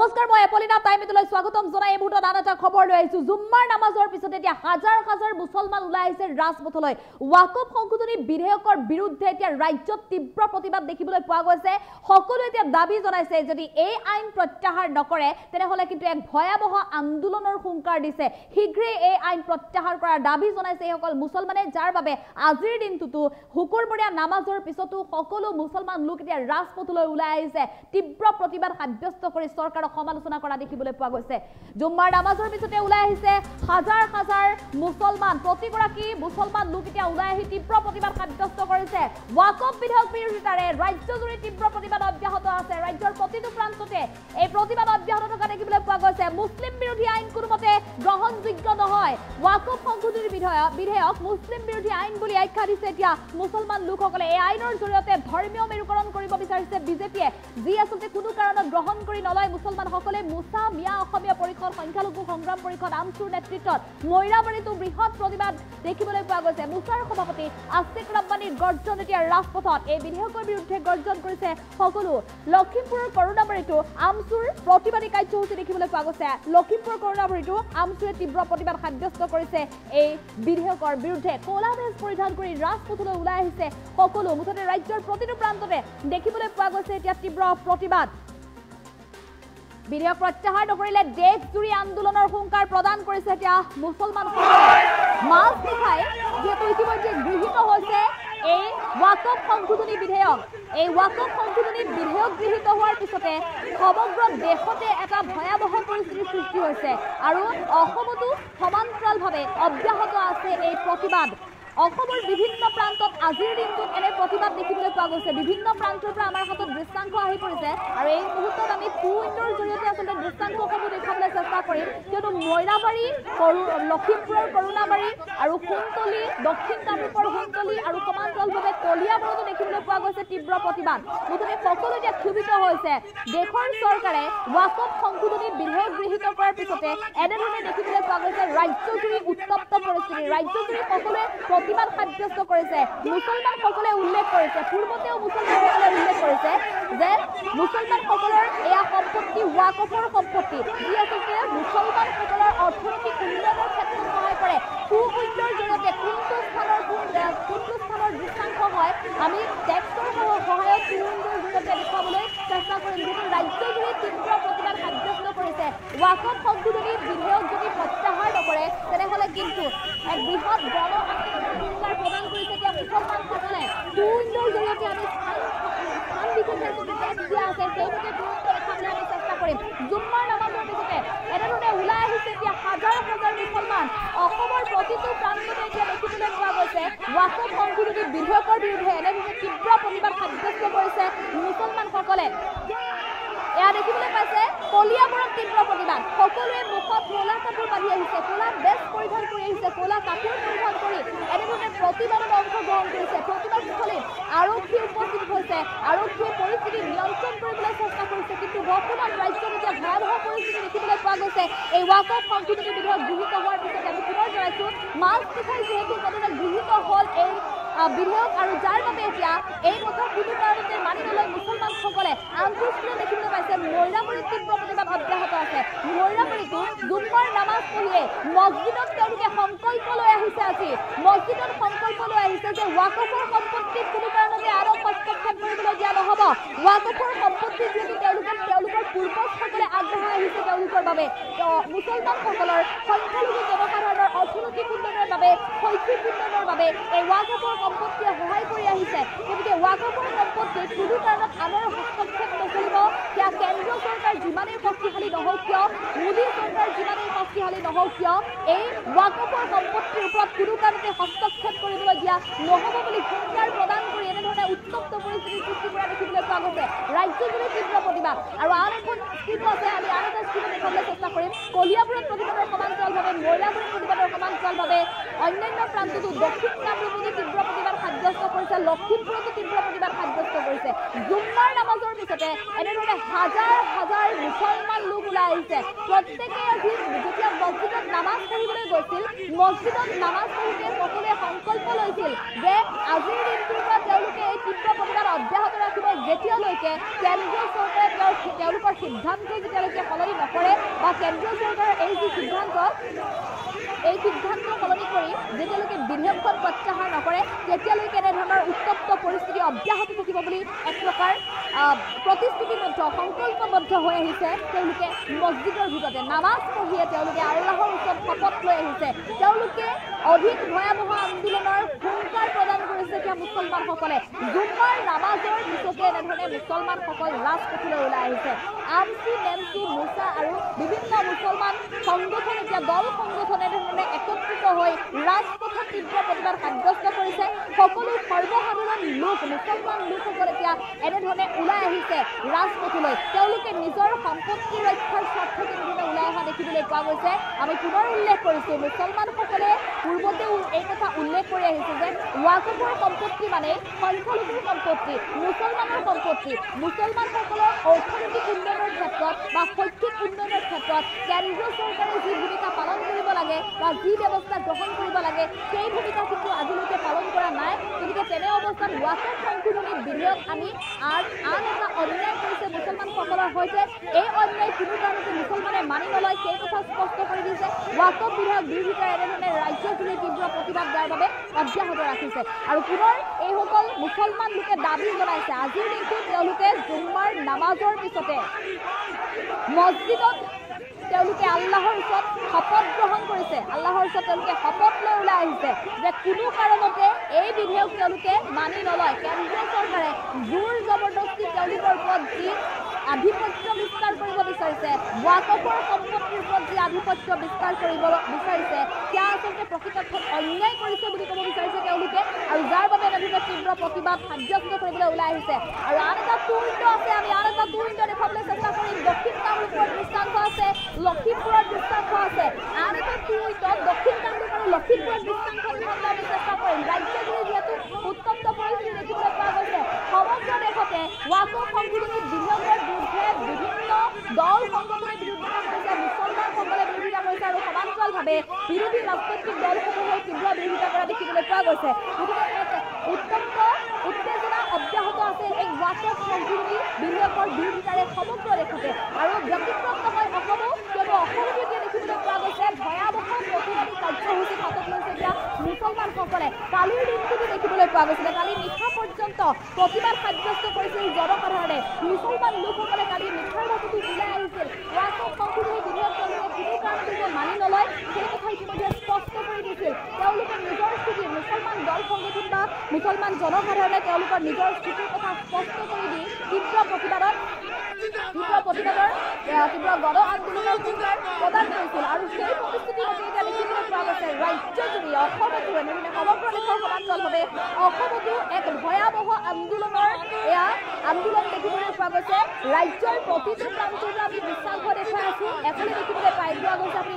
নমস্কাৰ মই এপলিনা টাইমলৈ স্বাগতম জনাই এই মুহূৰ্তত আন এটা খবৰ লৈ আহিছো জুম্মাৰ নামাজৰ পিছত এতিয়া হাজাৰ হাজাৰ মুছলমান ওলাই আহিছে ৰাজপথলৈ ওয়াকফ সংশোধনী বিধেয়কৰ বিৰুদ্ধে এতিয়া ৰাজ্যত তীব্ৰ প্ৰতিবাদ দেখিবলৈ পোৱা গৈছে সকলো এতিয়া দাবী জনাইছে যদি এই আইন প্ৰত্যাহাৰ নকৰে তেনেহলে কিন্তু এক ভয়াবহ আন্দোলনৰ হুংকাৰ দিছে শীঘ্ৰে এই আইন প্ৰত্যাহাৰ কৰাৰ দাবী জনাইছে এইসকল মুছলমানে যাৰ বাবে আজিৰ দিনটোতো হুকুৰবৰীয়া নামাজৰ পিছতো সকলো মুছলমান লোক এতিয়া ৰাজপথলৈ ওলাই আহিছে তীব্ৰ প্ৰতিবাদ সাব্যস্ত কৰি চৰকাৰক সমালোচনা কৰা দেখিবলৈ পোৱা গৈছে জুম্মাৰ নামাজৰ পিছতে ওলাই আহিছে হাজাৰ হাজাৰ মুছলমান প্ৰতিগৰাকী মুছলমান লোক এতিয়া ওলাই আহি তীব্ৰ প্ৰতিবাদ সাব্যস্ত কৰিছে ওয়াকফ বিধেয়ক বিৰোধিতাৰে ৰাজ্যজুৰি তীব্ৰ প্ৰতিবাদ অব্যাহত আছে ৰাজ্যৰ প্ৰতিটো প্ৰান্ততে এই প্ৰতিবাদ অব্যাহত থকা দেখিবলৈ পোৱা গৈছে মুছলিম বিৰোধী আইন কোনোমতে গ্ৰহণযোগ্য নহয় ওয়াকফ সংশোধনী বিধেয়ক মুছলিম বিৰোধী আইন বুলি আখ্যা দিছে এতিয়া মুছলমান লোকসকলে এই আইনৰ জৰিয়তে ধৰ্মীয় মেৰুকৰণ কৰিব বিচাৰিছে বিজেপিয়ে যি আচলতে কোনো কাৰণত গ্ৰহণ কৰি নলয় মুছলমানসকলে মুছা মিয়া অসমীয়া পৰিষদ সংখ্যালঘু সংগ্ৰাম পৰিষদ আমচুৰ নেতৃত্বত মৈৰাবাৰীতো বৃহৎ প্ৰতিবাদ দেখিবলৈ পোৱা গৈছে মুছাৰ সভাপতি আছিক ৰাব্বানীৰ গৰ্জন এতিয়া ৰাজপথত এই বিধেয়কৰ বিৰুদ্ধে গৰ্জন কৰিছে সকলো লখিমপুৰৰ কৰোণাবাৰীতো আমচুৰ প্ৰতিবাদী কাৰ্যসূচী দেখিবলৈ পোৱা গৈছে লখিমপুৰ কৰোণাবাৰীতো আমচুৰে তীব্ৰ প্ৰতিবাদ সাব্যস্ত কৰিছে এই বিধেয়কৰ বিৰুদ্ধে ক'লা ড্ৰেছ পৰিধান কৰি ৰাজপথলৈ ওলাই আহিছে সকলো মুঠতে ৰাজ্যৰ প্ৰতিটো প্ৰান্ততে দেখিবলৈ পোৱা গৈছে এতিয়া তীব্ৰ প্ৰতিবাদ বিধেয়ক প্ৰত্যাহাৰ নকৰিলে দেশজুৰি আন্দোলনৰ হুংকাৰ প্ৰদান কৰিছে এতিয়া মুছলমানসকলে মাছ দেখাই যিহেতু ইতিমধ্যে গৃহীত হৈছে এই ওয়াকফ সংশোধনী বিধেয়ক এই ওয়াকফ সংশোধনী বিধেয়ক গৃহীত হোৱাৰ পিছতে সমগ্ৰ দেশতে এটা ভয়াবহ পৰিস্থিতিৰ সৃষ্টি হৈছে আৰু অসমতো সমান্তৰালভাৱে অব্যাহত আছে এই প্ৰতিবাদ অসমৰ বিভিন্ন প্ৰান্তত আজিৰ দিনটোত এনে প্ৰতিবাদ দেখিবলৈ পোৱা গৈছে বিভিন্ন প্ৰান্তৰ পৰা আমাৰ হাতত দৃশ্যাংশ আহি পৰিছে আৰু এই মুহূৰ্তত আমি টু উইণ্ডৰ জৰিয়তে আচলতে দৃশ্যাংশসমূহ দেখাবলৈ চেষ্টা কৰিম কিয়নো মৈৰাবাৰী লখিমপুৰৰ কৰোণাবাৰী আৰু সোণতলী দক্ষিণ কামৰূপৰ সোণতলী আৰু সমান্তৰালভাৱে কলিয়াবৰতো দেখিবলৈ পোৱা গৈছে তীব্ৰ প্ৰতিবাদ মুঠতে সকলো এতিয়া ক্ষোভিত হৈছে দেশৰ চৰকাৰে ওয়াকফ সংশোধনী বিধেয়ক গৃহীত কৰাৰ পিছতে এনেধৰণে দেখিবলৈ পোৱা গৈছে ৰাজ্যজুৰি উত্তপ্ত পৰিস্থিতি ৰাজ্যজুৰি সকলোৱে প্ৰতিবাদ সাব্যস্ত কৰিছে মুছলমানসকলে উল্লেখ কৰিছে পূৰ্বতেও মুছলমানসকলে উল্লেখ কৰিছে যে মুছলমানসকলৰ এয়া সম্পত্তি ওয়াকফৰ সম্পত্তি যি আচলতে মুছলমানসকলৰ অৰ্থনৈতিক উন্নয়নৰ ক্ষেত্ৰত সহায় কৰে টু উইণ্ডৰ জৰিয়তে কোনটো স্থানৰ দৃশ্যাংশ হয় আমি টেক্সৰ সহায়ত টু উইণ্ডৰ জৰিয়তে দেখুৱাবলৈ চেষ্টা কৰিম যিটো ৰাজ্যজুৰি তীব্ৰ প্ৰতিবাদ সাব্যস্ত কৰিছে ওয়াকফ সংশোধনী বিধেয়ক যদি প্ৰত্যাহাৰ নকৰে তেনেহ'লে কিন্তু এক বৃহৎ গণ আন্দোলন প্ৰদান কৰিছে এতিয়া মুছলমানসকলে টু উইণ্ডৰ জৰিয়তে আমি স্থান বিশেষে যদি টেক্স দিয়া আছে সেইমতে টু উইণ্ড দেখাবলৈ আমি চেষ্টা কৰিম জুম্মাৰ নামাজৰ পিছতে এনেধৰণে ওলাই আহিছে এতিয়া হাজাৰ হাজাৰ মুছলমান অসমৰ প্ৰতিটো প্ৰান্ততে এতিয়া দেখিবলৈ পোৱা গৈছে ওয়াকফ সংশোধনী বিধেয়কৰ বিৰুদ্ধে এনেধৰণে তীব্ৰ প্ৰতিবাদ সাব্যস্ত কৰিছে মুছলমানসকলে এয়া দেখিবলৈ পাইছে কলিয়াবৰত তীব্ৰ প্ৰতিবাদ সকলোৱে মুখত ক'লা কাপোৰ বান্ধি আহিছে ক'লা ড্ৰেছ পৰিধান কৰি আহিছে ক'লা কাপোৰ পৰিধান কৰি এনেধৰণে প্ৰতিবাদত অংশগ্ৰহণ কৰিছে প্ৰতিবাদস্থলীত আৰক্ষী উপস্থিত হৈছে আৰক্ষীয়ে পৰিস্থিতি নিয়ন্ত্ৰণ কৰিবলৈ চেষ্টা কৰিছে কিন্তু বৰ্তমান ৰাজ্যত এতিয়া ভয়াৱহ পৰিস্থিতি দেখিবলৈ পোৱা গৈছে এই ওয়াকফ সংশোধনী বিধেয়ক গৃহীত হোৱাৰ পিছতে আমি পুনৰ জনাইছো মাছ দেখাই যিহেতু মানে গৃহীত হ'ল এই বিধেয়ক আৰু যাৰ বাবে এতিয়া এই কথা কোনো কাৰণতে মানি নলয় মুছলমানসকলে আনটো স্কুলে দেখিবলৈ পাইছে মৈৰাবাৰীত তীব্ৰ প্ৰতিবাদ অব্যাহত আছে মৈৰাবাৰীতো জুম্মাৰ নামাজ পঢ়িয়ে মছজিদত তেওঁলোকে সংকল্প লৈ আহিছে আজি মছজিদত সংকল্প লৈ আহিছে যে ওয়াকফৰ সম্পত্তিত কোনো কাৰণতে আৰু হস্তক্ষেপ কৰিবলৈ দিয়া নহ'ব ওয়াকফৰ সম্পত্তি যিহেতু তেওঁলোকৰ পূৰ্বজসকলে আগবঢ়াই আহিছে তেওঁলোকৰ বাবে মুছলমানসকলৰ সংখ্যালঘু জনসাধাৰণৰ অৰ্থনৈতিক উন্নয়নৰ বাবে শৈক্ষিক উন্নয়নৰ বাবে এই ওয়াকফৰ সম্পত্তিয়ে সহায় কৰি আহিছে গতিকে ওয়াকফৰ সম্পত্তিত কোনো কাৰণত আনৰ হস্তক্ষেপ নকৰিব সেয়া কেন্দ্ৰীয় চৰকাৰ যিমানেই শক্তিশালী নহওক কিয় মোদী চৰকাৰ যিমানেই শক্তিশালী নহওক কিয় এই ওয়াকফৰ সম্পত্তিৰ ওপৰত কোনো কাৰণতে হস্তক্ষেপ কৰিবলৈ দিয়া নহ'ব বুলি হুংকাৰ প্ৰদান কৰি এনেধৰণে উত্তপ্ত পৰিস্থিতিৰ সৃষ্টি কৰা দেখিবলৈ পোৱা গৈছে ৰাজ্যজুৰি তীব্ৰ প্ৰতিবাদ আৰু আন এখন স্কীম আছে আমি আন এটা স্কীম দেখাবলৈ চেষ্টা কৰিম কলিয়াবৰত প্ৰতিবাদৰ সমান্তৰালভাৱে মৈৰাবাৰীত প্ৰতিবাদৰ সমান্তৰালভাৱে অন্যান্য প্ৰান্ততো দক্ষিণ কামৰূপতো তীব্ৰ প্ৰতিবাদ সাব্যস্ত কৰিছে লখিমপুৰতো তীব্ৰ প্ৰতিবাদ সাব্যস্ত কৰিছে জুম্মাৰ নামাজৰ পিছতে এনেধৰণে হাজাৰ হাজাৰ মুছলমান লোক ওলাই আহিছে প্ৰত্যেকে আজি যেতিয়া মছজিদত নামাজ পঢ়িবলৈ গৈছিল মছজিদত নামাজ পঢ়োঁতে সকলোৱে সংকল্প লৈছিল যে আজিৰ দিনটোৰ পৰা তেওঁলোকে এই তীব্ৰ প্ৰতিবাদ অব্যাহত ৰাখিব যেতিয়ালৈকে কেন্দ্ৰীয় চৰকাৰে তেওঁলোকৰ সিদ্ধান্ত যেতিয়ালৈকে সলনি নকৰে বা কেন্দ্ৰীয় চৰকাৰৰ এই যি সিদ্ধান্ত সলনি কৰি যেতিয়ালৈকে বিধেয়কখন প্ৰত্যাহাৰ নকৰে তেতিয়ালৈকে এনেধৰণৰ উত্তপ্ত পৰিস্থিতি অব্যাহত থাকিব বুলি এক প্ৰকাৰ প্ৰতিশ্ৰুতিবদ্ধ সংকল্পবদ্ধ হৈ আহিছে তেওঁলোকে মছজিদৰ ভিতৰতে নামাজ পঢ়িয়ে তেওঁলোকে আল্লাহৰ ওচৰত শপত লৈ আহিছে তেওঁলোকে অধিক ভয়াৱহ আন্দোলনৰ হুংকাৰ প্ৰদান কৰিছে এতিয়া মুছলমানসকলে জুম্মাৰ নামাজৰ পিছতে এনেধৰণে মুছলমানসকল ৰাজপথলৈ ওলাই আহিছে আমচি নেমচি মুছা আৰু বিভিন্ন মুছলমান সংগঠন এতিয়া দল সংগঠন এনেধৰণে একত্ৰিত হৈ ৰাজপথত তীব্ৰ প্ৰতিবাদ সাব্যস্ত কৰিছে সকলো সৰ্বসাধাৰণ লোক মুছলমান লোকসকল এতিয়া এনেধৰণে ওলাই আহিছে ৰাজপথলৈ তেওঁলোকে নিজৰ সম্পত্তি ৰক্ষাৰ স্বাৰ্থত এনেধৰণে ওলাই অহা দেখিবলৈ পোৱা গৈছে আমি পুনৰ উল্লেখ কৰিছোঁ মুছলমানসকলে পূৰ্বতেও এই কথা উল্লেখ কৰি আহিছে যে ৱাকফৰ সম্পত্তি মানে সংখ্যালঘুৰ সম্পত্তি মুছলমানৰ সম্পত্তি মুছলমানসকলৰ অৰ্থনৈতিক উন্নয়নৰ ক্ষেত্ৰত বা শৈক্ষিক উন্নয়নৰ ক্ষেত্ৰত কেন্দ্ৰীয় চৰকাৰে যি ভূমিকা পালন কৰিব লাগে বা যি ব্যৱস্থা গ্ৰহণ কৰিব লাগে সেই ভূমিকা কিন্তু আজিলৈকে পালন কৰা নাই গতিকে তেনে অৱস্থাত ৱাকফ সংশোধনী বিধেয়ক আনি আন এটা অন্যায় কৰিছে মুছলমানসকলৰ সৈতে এই অন্যায় কোনো কাৰণতে মুছলমানে মানি নলয় সেই কথা স্পষ্ট কৰি দিছে ৱাকফ বিধেয়ক বিৰোধিতাই এনেধৰণে ৰাজ্যজুৰি তীব্ৰ প্ৰতিবাদ দিয়াৰ বাবে অব্যাহত ৰাখিছে আৰু পুনৰ এইসকল মুছলমান লোকে দাবী জনাইছে আজিৰ দিনটোত তেওঁলোকে জুম্মাৰ নামাজৰ পিছতে মছজিদত তেওঁলোকে আল্লাহৰ ওচৰত শপত গ্ৰহণ কৰিছে আল্লাহৰ ওচৰত তেওঁলোকে শপত লৈ ওলাই আহিছে যে কোনো কাৰণতে এই বিধেয়ক তেওঁলোকে মানি নলয় কেন্দ্ৰীয় চৰকাৰে জোৰ জবৰদস্তি তেওঁলোকৰ ওপৰত যি আধিপত্য বিস্তাৰ কৰিব বিচাৰিছে ৱাকফৰ সম্পত্তিৰ ওপৰত যি আধিপত্য বিস্তাৰ কৰিব বিচাৰিছে সেয়া আচলতে প্ৰকৃতাৰ্থত অন্যায় কৰিছে বুলি ক'ব বিচাৰিছে তেওঁলোকে আৰু যাৰ বাবে এনেধৰণে তীব্ৰ প্ৰতিবাদ সাব্যস্ত কৰিবলৈ ওলাই আহিছে আৰু আন এটা টুইট আছে আমি আন এটা টুইট দেখুৱাবলৈ চেষ্টা কৰিম দক্ষিণ কামৰূপৰ দৃষ্টান্ত আছে লখিমপুৰৰ দৃষ্টান্ত আছে আন এটা টুইটত দক্ষিণ কামৰূপ আৰু লখিমপুৰৰ দৃষ্টান্ত দেখুৱাবলৈ আমি চেষ্টা কৰিম ৰাজ্যজুৰি যিহেতু উত্তপ্ত পৰিস্থিতি দেখিবলৈ পোৱা গৈছে সমগ্ৰ দেশতে ৱাকফ সংশোধনী বিধেয়কৰ বিৰুদ্ধে বিভিন্ন দল সংগঠনে বিৰোধিতা কৰিছে মুছলমানসকলে বিৰোধিতা কৰিছে আৰু সমান্তৰালভাৱে বিৰোধী ৰাজনৈতিক দলসমূহেও তীব্ৰ বিৰোধিতা কৰা দেখিবলৈ পোৱা গৈছে গতিকে উত্তপ্ত উত্তেজনা অব্যাহত আছে এই ৱাকফ সংশোধনী বিধেয়কৰ বিৰোধিতাৰে সমগ্ৰ দেশতে আৰু ব্যতিক্ৰম নহয় অসমো কিয়নো অসমতো এতিয়া দেখিবলৈ পোৱা গৈছে ভয়াৱহ প্ৰতিবাদী কাৰ্যসূচী হাতত লৈছে এতিয়া মুছলমানসকলে কালিৰ দিনটোতো দেখিবলৈ পোৱা গৈছিলে কালি নিশা পৰ্যন্ত প্ৰতিবাদ সাব্যস্ত কৰিছিল জনসাধাৰণে মুছলমান লোকসকলে কালি নিশাৰ ভাগতো ওলাই আহিছিল ৱাকফ সংশোধনী বিধেয়ক তেওঁলোকে কোনো কাৰণতে যে মানি নলয় সেই কথা ইতিমধ্যে স্পষ্ট কৰি দিছিল তেওঁলোকে নিজৰ স্থিতি মুছলমান দল সংগঠন বা মুছলমান জনসাধাৰণে তেওঁলোকৰ নিজৰ স্থিতিৰ কথা স্পষ্ট কৰি দি তীব্ৰ গণ আন্দোলনৰ ভূমিকা প্ৰদান কৰিছিল আৰু সেই পৰিস্থিতিৰ মতে এতিয়া দেখিবলৈ পোৱা গৈছে ৰাজ্যজুৰি অসমতো এনেধৰণে সমগ্ৰ দেশৰ সমান্তৰালভাৱে অসমতো এক ভয়াৱহ আন্দোলন দেখিবলৈ পোৱা গৈছে ৰাজ্যৰ প্ৰতিটো প্ৰান্ততে আমি দৃষ্টান্ত দেখুৱাই আছো এফালে দেখিবলৈ পাই পোৱা গৈছে আপুনি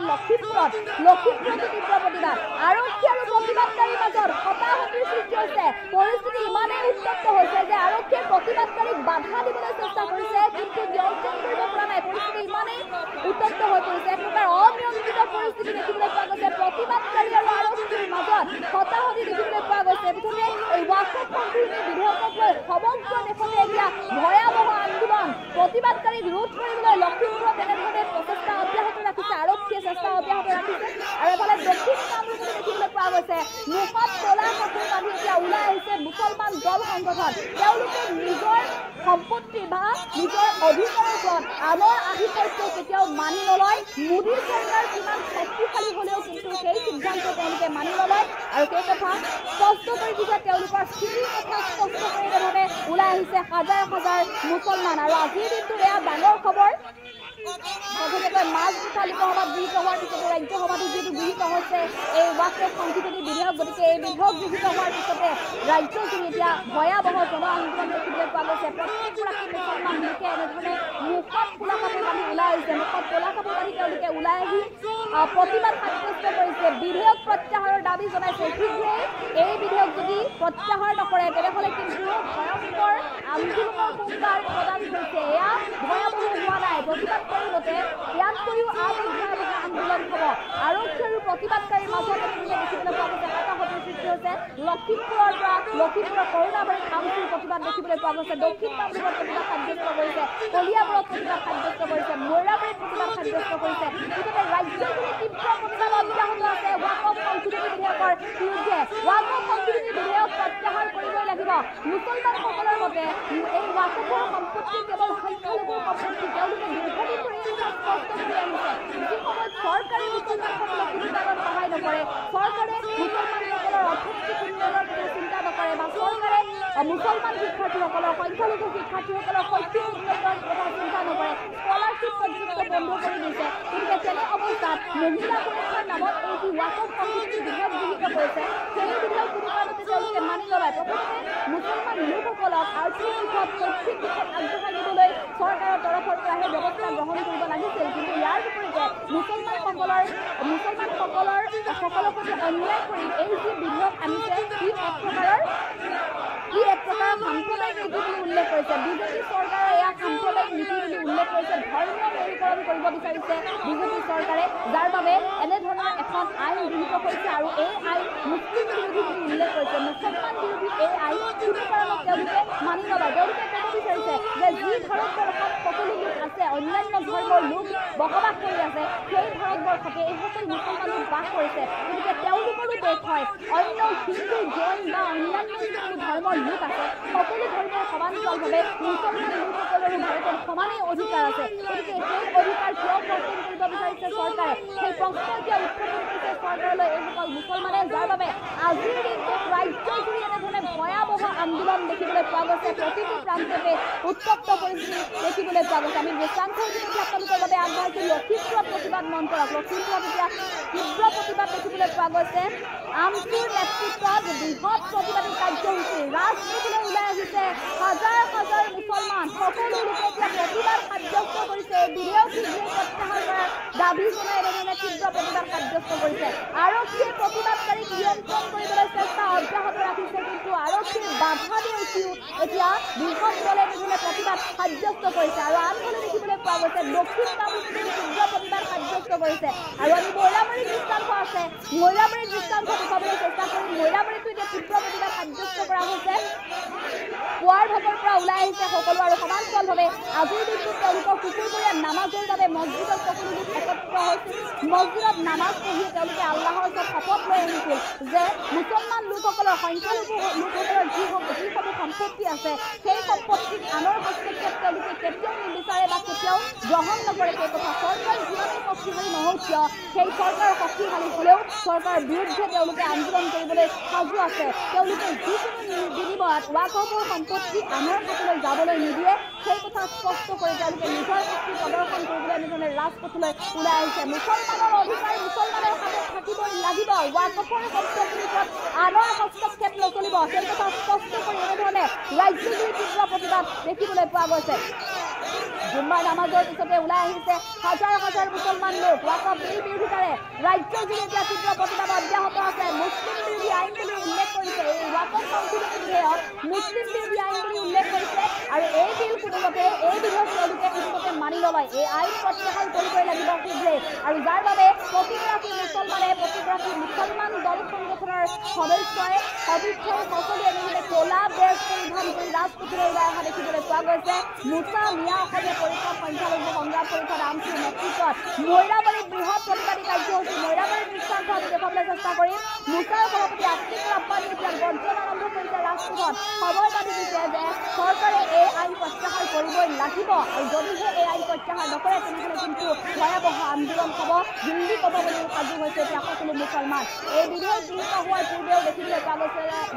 লখিমপুৰতো তীব্ৰ প্ৰতিবাদ আৰক্ষী আৰু প্ৰতিবাদকাৰীৰ মাজত হতাহতিৰ সৃষ্টি হৈছে পৰিস্থিতি ইমানেই উত্তপ্ত হৈছে যে আৰক্ষীয়ে প্ৰতিবাদকাৰীক বাধা দিবলৈ চেষ্টা কৰিছে কিন্তু নিয়ন্ত্ৰণ কৰিব পৰা নাই পৰিস্থিতি ইমানেই উত্তপ্ত হৈ পৰিছে এক প্ৰকাৰ অনিয়ন্ত্ৰিত পৰিস্থিতি দেখিবলৈ পোৱা গৈছে প্ৰতিবাদকাৰী আৰু আৰক্ষীৰ মাজত হতাহতি দেখিবলৈ পোৱা গৈছে মুঠতে এই ৱাকফ সংশোধনী বিধেয়কক লৈ সমগ্ৰ দেশতে এতিয়া ভয়াৱহ আন্দোলন প্ৰতিবাদকাৰীক ৰোধ কৰিবলৈ লখিমপুৰত এনেধৰণে প্ৰচেষ্টা অব্যাহত ৰাখিছে আৰক্ষীয়ে চেষ্টা অব্যাহত ৰাখিছে আৰু এফালে দক্ষিণ কামৰূপত দেখিবলৈ পোৱা গৈছে মুখত ক'লা কাপোৰ বান্ধি এতিয়া ওলাই আহিছে মুছলমান দল সংগঠন তেওঁলোকে নিজৰ সম্পত্তি বা নিজৰ অধিকাৰৰ ওপৰত আনৰ আধিপত্য কেতিয়াও মানি নলয় মোদী চৰকাৰ কিমান শক্তিশালী হ'লেও কিন্তু সেই সিদ্ধান্ত তেওঁলোকে মানি নলয় আৰু সেই কথা স্পষ্ট কৰি দিছে তেওঁলোকৰ স্থিতিৰ কথা স্পষ্ট কৰি এনেধৰণে ওলাই আহিছে হাজাৰ হাজাৰ মুছলমান আৰু আজিৰ দিনটোৰ এয়া ডাঙৰ খবৰ সঠিকভাৱে মাজনিশা লোকসভাত গৃহীত হোৱাৰ পিছতে ৰাজ্যসভাতো যিহেতু গৃহীত হৈছে এই ৱাকফ সংশোধনী বিধেয়ক গতিকে এই বিধেয়ক গৃহীত হোৱাৰ পিছতে ৰাজ্যজুৰি এতিয়া ভয়াৱহ জন আন্দোলন দেখিবলৈ পোৱা গৈছে প্ৰত্যেকগৰাকী মুছলমান লোকে এনেধৰণে মুখত ক'লা কাপোৰ বান্ধি ওলাই আহিছে মুখত ক'লা কাপোৰ বান্ধি তেওঁলোকে ওলাই আহি প্ৰতিবাদ সাব্যস্ত কৰিছে বিধেয়ক প্ৰত্যাহাৰৰ দাবী জনাইছে শীঘ্ৰেই এই বিধেয়ক যদি প্ৰত্যাহাৰ নকৰে তেনেহ'লে কিন্তু ভয়ংকৰ আন্দোলনৰ হুংকাৰ প্ৰদান কৰিছে এয়া ভয়াৱহ হোৱা নাই প্ৰতিবাদকাৰীৰ মতে ইয়াতকৈও আৰু ভয়াৱহ আন্দোলন হ'ব আৰক্ষী আৰু প্ৰতিবাদকাৰীৰ মাজত দেখিবলৈ পোৱা গৈছে সৃষ্টি হৈছে লখিমপুৰৰ কৰুণাবাৰীত আমচুৰ প্ৰতিবাদ দেখিবলৈ পোৱা গৈছে দক্ষিণ কামৰূপত প্ৰতিবাদ সাব্যস্ত কৰিছে কলিয়াবৰত প্ৰতিবাদ সাব্যস্ত কৰিছে মৈৰাবাৰীত প্ৰতিবাদ সাব্যস্ত কৰিছে গতিকে ৰাজ্যজুৰি তীব্ৰ প্ৰতিবাদ অব্যাহত আছে ৱাকফ সংশোধনী বিধেয়কৰ বিৰুদ্ধে ৱাকফ সংশোধনী বিধেয়ক প্ৰত্যাহাৰ কৰিবই লাগিব মুছলমানসকলৰ মতে এই ৱাকফৰ সম্পত্তি কেৱল সংখ্যালঘুৰ সম্পত্তি তেওঁলোকে দীৰ্ঘদিন ধৰি স্পষ্ট কৰি আহিছে যি সময়ত চৰকাৰে মুছলমানসকলক কোনো কাৰণত সহায় নকৰে চৰকাৰে মুছলমানসকলৰ অৰ্থনৈতিক উন্নয়নৰ কথা চিন্তা নকৰে বা চৰকাৰে মুছলমান শিক্ষাৰ্থীসকলৰ সংখ্যালঘু শিক্ষাৰ্থীসকলৰ শৈক্ষিক উন্নয়নৰ কথা চিন্তা নকৰে স্কলাৰশ্বিপ পৰ্যন্ত বন্ধ কৰি দিছে গতিকে তেনে অৱস্থাত মহিলা সুৰক্ষাৰ নামত এই যি ৱাকফ সংশোধনী বিধেয়ক গৃহীত কৰিছে সেই বিধেয়ক কোনো কাৰণতে তেওঁলোকে মানি নলয় প্ৰথমতে মুছলমান লোকসকলক আৰ্থিক দিশত শৈক্ষিক দিশত আগবঢ়াই নিবলৈ চৰকাৰৰ তৰফৰ পৰা সেই ব্যৱস্থা গ্ৰহণ কৰিব লাগিছিল কিন্তু ইয়াৰ বিপৰীতে মুছলমানসকলৰ সকলৰ সৈতে অন্যায় কৰি এই যি বিধেয়ক আনিছে ই এক প্ৰকাৰৰ সাম্প্ৰদায়িক নীতি বুলি উল্লেখ কৰিছে বিজেপি চৰকাৰৰ এয়া সাম্প্ৰদায়িক নীতি বুলি উল্লেখ কৰিছে ধৰ্মীয় মেৰুকৰণ কৰিব বিচাৰিছে বিজেপি চৰকাৰে যাৰ বাবে এনেধৰণৰ এখন আইন গৃহীত কৰিছে আৰু এই আইন মুছলিম বিৰোধী বুলি উল্লেখ কৰিছে মুছলমান বিৰোধী এই আইন কোনো কাৰণত তেওঁলোকে মানি নলয় তেওঁলোকে ক'ব বিচাৰিছে যে যি ভাৰতবৰ্ষত সকলো লোক আছে অন্যান্য ধৰ্মৰ লোক বসবাস কৰি আছে সেই ভাৰতবৰ্ষতে এইসকল মুছলমান লোক বাস কৰিছে গতিকে তেওঁলোকৰো দেশ হয় অন্য হিন্দু জৈন বা অন্যান্য যিকোনো ধৰ্মৰ লোক আছে সকলো ধৰ্মৰ সমান্তৰালভাৱে মুছলমান লোকসকলৰো ভাৰতত সমানেই অধিকাৰ আছে গতিকে সেই অধিকাৰ কিয় কৰ্তন কৰিব বিচাৰিছে চৰকাৰে সেই প্ৰশ্ন কিয় উত্থাপন কৰিছে চৰকাৰলৈ এইসকল মুছলমানে যাৰ বাবে আজিৰ দিনটোত ৰাজ্যজুৰি এনেধৰণে ভয়াৱহ আন্দোলন দেখিবলৈ পোৱা গৈছে প্ৰতিটো প্ৰান্ততে উত্তপ্ত পৰিস্থিতি দেখিবলৈ পোৱা গৈছে আমি দৃষ্টান্তৰ ইতিমধ্যে আপোনালোকৰ বাবে আগবঢ়াইছো লখিমপুৰত প্ৰতিবাদ মন্তৰক লখিমপুৰত এতিয়া তীব্ৰ প্ৰতিবাদ দেখিবলৈ পোৱা গৈছে আমচুৰ নেতৃত্বত বৃহৎ প্ৰতিবাদী কাৰ্যসূচী ৰাজপথলৈ ওলাই আহিছে হাজাৰ হাজাৰ মুছলমান সকলো লোকে এতিয়া প্ৰতিবাদ সাব্যস্ত কৰিছে বিধেয়ক শীঘ্ৰেই প্ৰত্যাহাৰ কৰাৰ দাবী জনাই এনেধৰণে তীব্ৰ প্ৰতিবাদ সাব্যস্ত কৰিছে আৰক্ষীয়ে প্ৰতিবাদকাৰীক নিয়ন্ত্ৰণ কৰিবলৈ চেষ্টা অব্যাহত ৰাখিছে কিন্তু আৰক্ষীৰ বাধা দিও এতিয়া বৃহৎ দলে এনেধৰণে প্ৰতিবাদ সাব্যস্ত কৰিছে আৰু আনফালে দেখিবলৈ পোৱা গৈছে দক্ষিণ কামৰূপত তীব্ৰ প্ৰতিবাদ সাব্যস্ত কৰিছে আৰু আমি মৈৰাবাৰীৰ দৃষ্টান্ত আছে মৈৰাবাৰীৰ দৃষ্টান্ত দেখুৱাবলৈ চেষ্টা কৰিম মৈৰাবাৰীতো এতিয়া তীব্ৰ প্ৰতিবাদ সাব্যস্ত কৰা হৈছে পুৱাৰ ভাগৰ পৰা ওলাই আহিছে সকলো আৰু সমান্তৰালভাৱে আজিৰ দিনটোত তেওঁলোকৰ কুকুৰবৰীয়া নামাজৰ বাবে মছজিদত সকলো লোক একত্ৰ হৈছিল মছজিদত নামাজ পঢ়ি তেওঁলোকে আল্লাহৰ ওচৰত শপত লৈ আহিছিল যে মুছলমান লোকসকলৰ সংখ্যালঘু লোকসকলৰ যিসমূহ সম্পত্তি আছে সেই সম্পত্তিত আনৰ হস্তক্ষেপ তেওঁলোকে কেতিয়াও নিবিচাৰে বা কেতিয়াও গ্ৰহণ নকৰে সেই কথা চৰকাৰ যিমানেই শক্তিশালী নহওক কিয় সেই চৰকাৰ শক্তিশালী হ'লেও চৰকাৰৰ বিৰুদ্ধে তেওঁলোকে আন্দোলন কৰিবলৈ সাজু আছে তেওঁলোকে যিকোনো বিনিময়ত ৱাকফৰ সম্পত্তি আনৰ হাতলৈ যাবলৈ নিদিয়ে সেই কথা স্পষ্ট কৰি তেওঁলোকে নিজৰ শক্তি প্ৰদৰ্শন কৰিবলৈ এনেধৰণে ৰাজপথলৈ ওলাই আহিছে মুছলমানৰ অধিকাৰ মুছলমানৰ হাতত থাকিবই লাগিব ৱাকফৰ সম্পত্তিৰ ওপৰত আনৰ হস্তক্ষেপ নচলিব সেই কথা স্পষ্ট কৰি এনেধৰণে ৰাজ্যজুৰি তীব্ৰ প্ৰতিবাদ দেখিবলৈ পোৱা গৈছে জুম্মাৰ নামাজৰ পিছতে ওলাই আহিছে হাজাৰ হাজাৰ মুছলমান লোক ৱাকফ বিল বিৰোধিতাৰে ৰাজ্যজুৰি এতিয়া তীব্ৰ প্ৰতিবাদ অব্যাহত আছে মুছলিম বিৰোধী আইন বুলি উল্লেখ কৰিছে এই ৱাকফ সংশোধনী বিধেয়ক মুছলিম বিৰোধী আইন বুলি উল্লেখ কৰিছে আৰু এই বিল কোনোমতে এই বিধেয়ক তেওঁলোকে কোনোমতে মানি নলয় এই আইন প্ৰত্যাহাৰ কৰিবই লাগিব শীঘ্ৰেই আৰু যাৰ বাবে প্ৰতিগৰাকী মুছলমানে প্ৰতিগৰাকী মুছলমান দল সংগঠনৰ সদস্যই সদস্যই সকলোৱে এনেধৰণে ক'লা বেজ পৰিধান কৰি ৰাজপথলৈ ওলাই অহা দেখিবলৈ পোৱা গৈছে মুছা মিয়া অসমীয়া পৰিষদ সংখ্যালঘু সংগ্ৰাম পৰিষদ আমচুৰ নেতৃত্বত মৈৰাবাৰীত বৃহৎ প্ৰতিবাদী কাৰ্যসূচী মৈৰাবাৰীৰ দৃষ্টান্ত আমি দেখুৱাবলৈ চেষ্টা কৰিম মুছাৰ সভাপতি আতিক ৰাব্বানী এতিয়া গৰ্জন আৰম্ভ কৰিছে ৰাজপথত খবৰ বান্ধি দিছে যে চৰকাৰে এই আইন প্ৰত্যাহাৰ কৰিবই লাগিব আৰু যদিহে এই আইন প্ৰত্যাহাৰ নকৰে তেনেহ'লে কিন্তু ভয়াৱহ আন্দোলন হ'ব দিল্লী ক'ব বুলি সাজু হৈছে এতিয়া সকলো মুছলমান এই বিধেয়ক গৃহীত হোৱাৰ পূৰ্বেও দেখিবলৈ পোৱা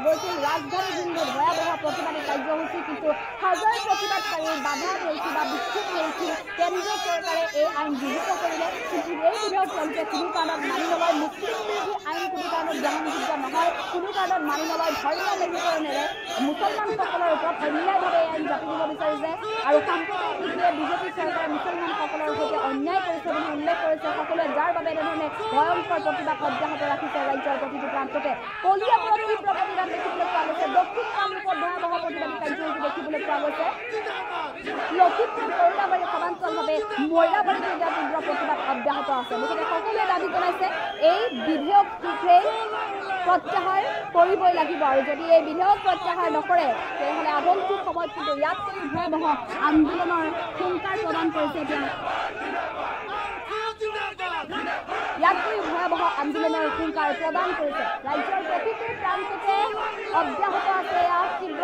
গৈছিল ৰাজধানী দিল্লীত ভয়াৱহ প্ৰতিবাদী কাৰ্যসূচী কিন্তু হাজাৰ প্ৰতিবাদকাৰীৰ বাধা দিছিল বা বিক্ষোভ কৰিছিল কেন্দ্ৰীয় চৰকাৰে এই আইন গৃহীত কৰিলে কিন্তু এই বিধেয়ক তেওঁলোকে কোনো কাৰণত মানি নলয় মুছলিম বিৰোধী আইন কোনো কাৰণত গ্ৰহণযোগ্য নহয় কোনো কাৰণত মানি নলয় ধৰ্মীয় মেৰুকৰণেৰে মুছলমানসকলৰ ওপৰত অন্যায়ভাৱে এই আইন জাপি দিব বিচাৰিছে আৰু সাম্প্ৰদায়িক নীতিৰে বিজেপি চৰকাৰে মুছলমানসকলৰ সৈতে অন্যায় কৰিছে বুলি উল্লেখ কৰিছে সকলোৱে যাৰ বাবে এনেধৰণে ভয়ংকৰ প্ৰতিবাদ অব্যাহত ৰাখিছে ৰাজ্যৰ প্ৰতিটো প্ৰান্ততে কলিয়াবৰত তীব্ৰ প্ৰতিবাদ দেখিবলৈ পোৱা গৈছে দক্ষিণ কামৰূপত ভয়াৱহ প্ৰতিবাদী কাৰ্যসূচী দেখিবলৈ পোৱা গৈছে লখিমপুৰ কৰুণাবাৰী সমান্তৰালভাৱে মৈৰাবাৰীত এতিয়া তীব্ৰ প্ৰতিবাদ অব্যাহত আছে মুঠতে সকলোৱে দাবী জনাইছে এই বিধেয়ক শীঘ্ৰেই প্ৰত্যাহাৰ কৰিবই লাগিব আৰু যদি এই বিধেয়ক প্ৰত্যাহাৰ নকৰে তেতিয়াহ'লে আগন্তুক সময়ত কিন্তু ইয়াতকৈ ভয়াৱহ আন্দোলনৰ হুংকাৰ প্ৰদান কৰিছে ইয়াতকৈ ভয়াৱহ আন্দোলনৰ হুংকাৰ প্ৰদান কৰিছে ৰাজ্যৰ প্ৰতিটো প্ৰান্ততে অব্যাহত আছে ইয়াৰ তীব্ৰ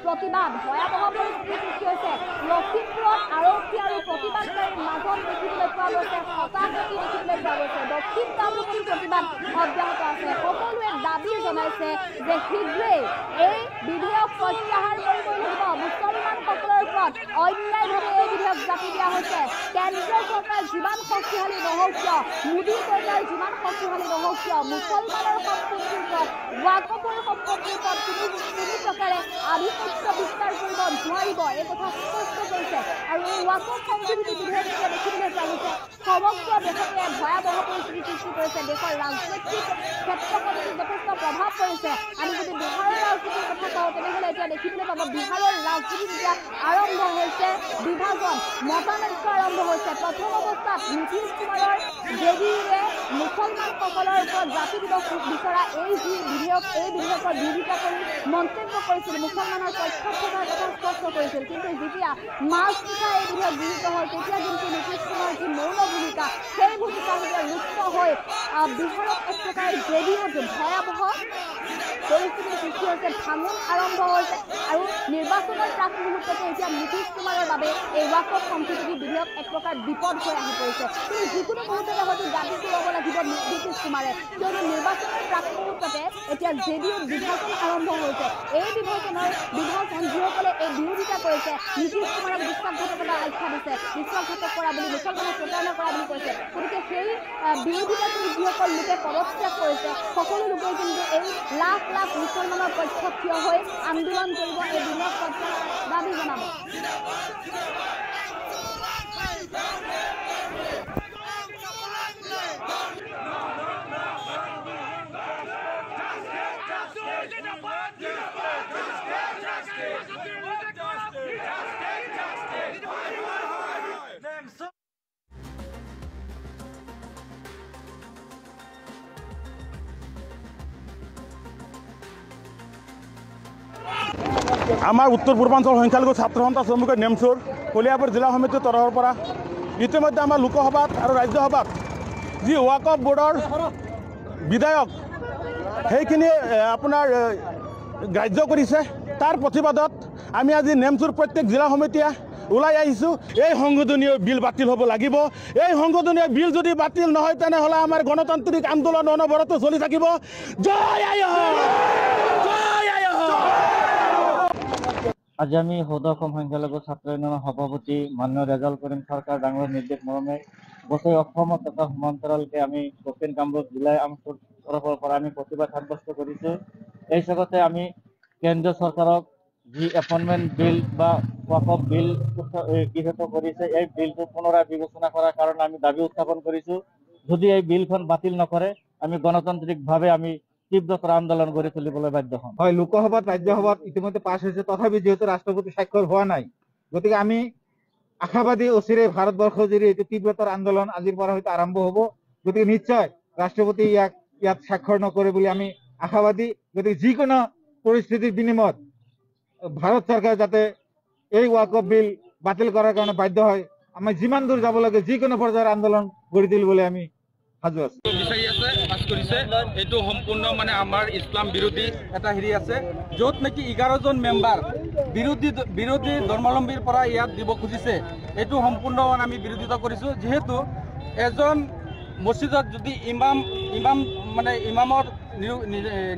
প্ৰতিবাদ ভয়াৱহ পৰিস্থিতিৰ সৃষ্টি হৈছে লখিমপুৰত আৰক্ষী আৰু প্ৰতিবাদকাৰীৰ মাজত দেখিবলৈ পোৱা গৈছে হতাশাতি দেখিবলৈ পোৱা গৈছে দক্ষিণ কামৰূপতো প্ৰতিবাদ অব্যাহত আছে সকলোৱে দাবী জনাইছে যে শীঘ্ৰেই এই বিধেয়ক প্ৰত্যাহাৰ কৰিবই লাগিব মুছলমানসকলৰ ওপৰত অন্যায়ভাৱে এই বিধেয়ক জাপি দিয়া হৈছে কেন্দ্ৰীয় চৰকাৰ যিমান শক্তিশালী নহওক কিয় মোদী চৰকাৰ যিমান শক্তিশালী নহওক কিয় মুছলমানৰ সম্পত্তিৰ ওপৰত ৱাকফৰ সম্পত্তিৰ ওপৰত কোনো প্ৰকাৰে আধিপত্য বিস্তাৰ কৰিব নোৱাৰিব এই কথা স্পষ্ট কৰিছে আৰু এই ৱাকফ সংশোধনী বিধেয়ক দেখিবলৈ পোৱা গৈছে সমগ্ৰ দেশতে ভয়াৱহ পৰিস্থিতি সৃষ্টি কৰিছে দেশৰ ৰাজনৈতিক ক্ষেত্ৰখনত যথেষ্ট প্ৰভাৱ পৰিছে আমি যদি বিহাৰৰ ৰাজনীতিৰ কথা কওঁ তেনেহ'লে এতিয়া দেখিবলৈ পাব বিহাৰৰ ৰাজনীতি যেতিয়া আৰম্ভ হৈছে বিভাজন মতানৈক্য আৰম্ভ হৈছে প্ৰথম অৱস্থাত নীতিশ কুমাৰৰ জেডিইউৱে মুছলমানসকলৰ ওপৰত জাপি দিব বিচৰা এই যি বিধেয়ক এই বিধেয়কৰ বিৰোধিতা কৰি মন্তব্য কৰিছিল মুছলমানৰ পক্ষত থকাৰ কথা স্পষ্ট কৰিছিল কিন্তু যেতিয়া মাজনিশা এই বিধেয়ক গৃহীত হ'ল তেতিয়া কিন্তু নীতিশ কুমাৰৰ যি মৌন ভূমিকা সেই ভূমিকা লুপ্ত হৈ বিহাৰত এক প্ৰকাৰে জেডিইউত ভয়াৱহ পৰিস্থিতিৰ সৃষ্টি হৈছে ভাঙোন আৰম্ভ হৈছে আৰু নিৰ্বাচনৰ প্ৰাক মুহূৰ্ততে এতিয়া নীতিশ কুমাৰৰ বাবে এই ৱাকফ সংশোধনী বিধেয়ক এক প্ৰকাৰ বিপদ হৈ আহি পৰিছে কিন্তু যিকোনো মুহূৰ্ততে হয়তো দাবীটো ল'ব লাগিব নীতিশ কুমাৰে কিয়নো নিৰ্বাচনৰ প্ৰাক মুহূৰ্ততে এতিয়া জেডিইউত বিভাজন আৰম্ভ হৈছে এই বিভাজন যিসকলে এই বিৰোধিতা কৰিছে নীতিশ কুমাৰক বিশ্বাসঘাতকতা আখ্যা দিছে বিশ্বাসঘাতক কৰা বুলি মুছলমানক প্ৰতাৰণা কৰা বুলি কৈছে গতিকে সেই বিৰোধিতা কৰি যিসকল লোকে পদত্যাগ কৰিছে সকলো লোকে কিন্তু এই লাখ লাখ মুছলমানৰ পক্ষত থিয় হৈ আন্দোলন কৰিব এই বিধেয়ক প্ৰত্যাহাৰৰ দাবী জনাব আমাৰ উত্তৰ পূৰ্বাঞ্চল সংখ্যালঘু ছাত্ৰ সন্থা চমুকৈ নেমচুৰ কলিয়াবৰ জিলা সমিতিৰ তৰফৰ পৰা ইতিমধ্যে আমাৰ লোকসভাত আৰু ৰাজ্যসভাত যি ৱাকফ বোৰ্ডৰ বিধায়ক সেইখিনি আপোনাৰ গ্ৰাহ্য কৰিছে তাৰ প্ৰতিবাদত আমি আজি নেমচুৰ প্ৰত্যেক জিলা সমিতিয়ে ওলাই আহিছোঁ এই সংশোধনীয় বিল বাতিল হ'ব লাগিব এই সংশোধনীয় বিল যদি বাতিল নহয় তেনেহ'লে আমাৰ গণতান্ত্ৰিক আন্দোলন অনবৰত চলি থাকিব জয় আইহ জয় আইহ আজি আমি সৌদ অসম সংখ্যালঘু ছাত্ৰ ইউনিয়নৰ সভাপতি মাননীয় ৰেজাউল কৰিম চৰকাৰ ডাঙৰ নিৰ্দেশ মৰ্মে গোটেই অসমত তথা সমান্তৰালকে আমি দক্ষিণ কামৰূপ জিলাই আমচুৰ তৰফৰ পৰা আমি প্ৰতিবাদ সাব্যস্ত কৰিছোঁ এই জগতে আমি কেন্দ্ৰীয় চৰকাৰক যি এপইণ্টমেণ্ট বিল বা ৱাকফ বিল গৃহীত কৰিছে এই বিলটো পুনৰাই বিবেচনা কৰাৰ কাৰণে আমি দাবী উত্থাপন কৰিছোঁ যদি এই বিলখন বাতিল নকৰে আমি গণতান্ত্ৰিকভাৱে আমি তীব্ৰতৰ আন্দোলন গঢ়ি তুলিবলৈ বাধ্য হ'ম হয় লোকসভাত ৰাজ্যসভাত ইতিমধ্যে পাছ হৈছে তথাপি যিহেতু ৰাষ্ট্ৰপতি স্বাক্ষৰ হোৱা নাই গতিকে আমি আশাবাদী অচিৰে ভাৰতবৰ্ষ জুৰি এইটো তীব্ৰতৰ আন্দোলন আজিৰ পৰা হয়তো আৰম্ভ হ'ব গতিকে নিশ্চয় ৰাষ্ট্ৰপতি ইয়াত স্বাক্ষৰ নকৰে বুলি আমি আশাবাদী গতিকে যিকোনো পৰিস্থিতিৰ বিনিময়ত ভাৰত চৰকাৰ যাতে এই ৱাকফ বিল বাতিল কৰাৰ কাৰণে বাধ্য হয় আমি যিমান দূৰ যাব লাগে যিকোনো পৰ্যায়ৰ আন্দোলন গঢ়ি তুলিবলৈ আমি সাজু আছো বিচাৰি আছে পাছ কৰিছে এইটো সম্পূৰ্ণ মানে আমাৰ ইছলাম বিৰোধী এটা হেৰি আছে য'ত নেকি 11জন মেম্বাৰ বিৰোধী ধৰ্মাৱলম্বীৰ পৰা ইয়াত দিব খুজিছে এইটো সম্পূৰ্ণ আমি বিৰোধিতা কৰিছোঁ যিহেতু এজন মছজিদত যদি ইমামৰ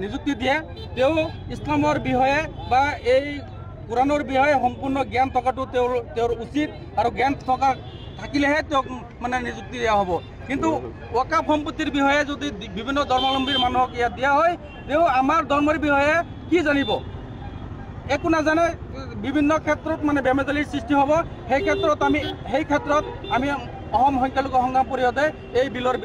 নিযুক্তি দিয়ে তেওঁ ইছলামৰ বিষয়ে বা এই কোৰাণৰ বিষয়ে সম্পূৰ্ণ জ্ঞান থকাটো তেওঁৰ উচিত আৰু জ্ঞান থাকিলেহে তেওঁক মানে নিযুক্তি দিয়া হ'ব কিন্তু ৱাকফ সম্পত্তিৰ বিষয়ে যদি বিভিন্ন ধৰ্মাৱলম্বীৰ মানুহক ইয়াত দিয়া হয় তেওঁ আমাৰ ধৰ্মৰ বিষয়ে কি জানিব একো নাজানে বিভিন্ন ক্ষেত্ৰত মানে বেমেজালিৰ সৃষ্টি হ'ব সেই ক্ষেত্ৰত আমি অসম সংখ্যালঘু সংগ্ৰাম পৰিষদে এই বিলৰ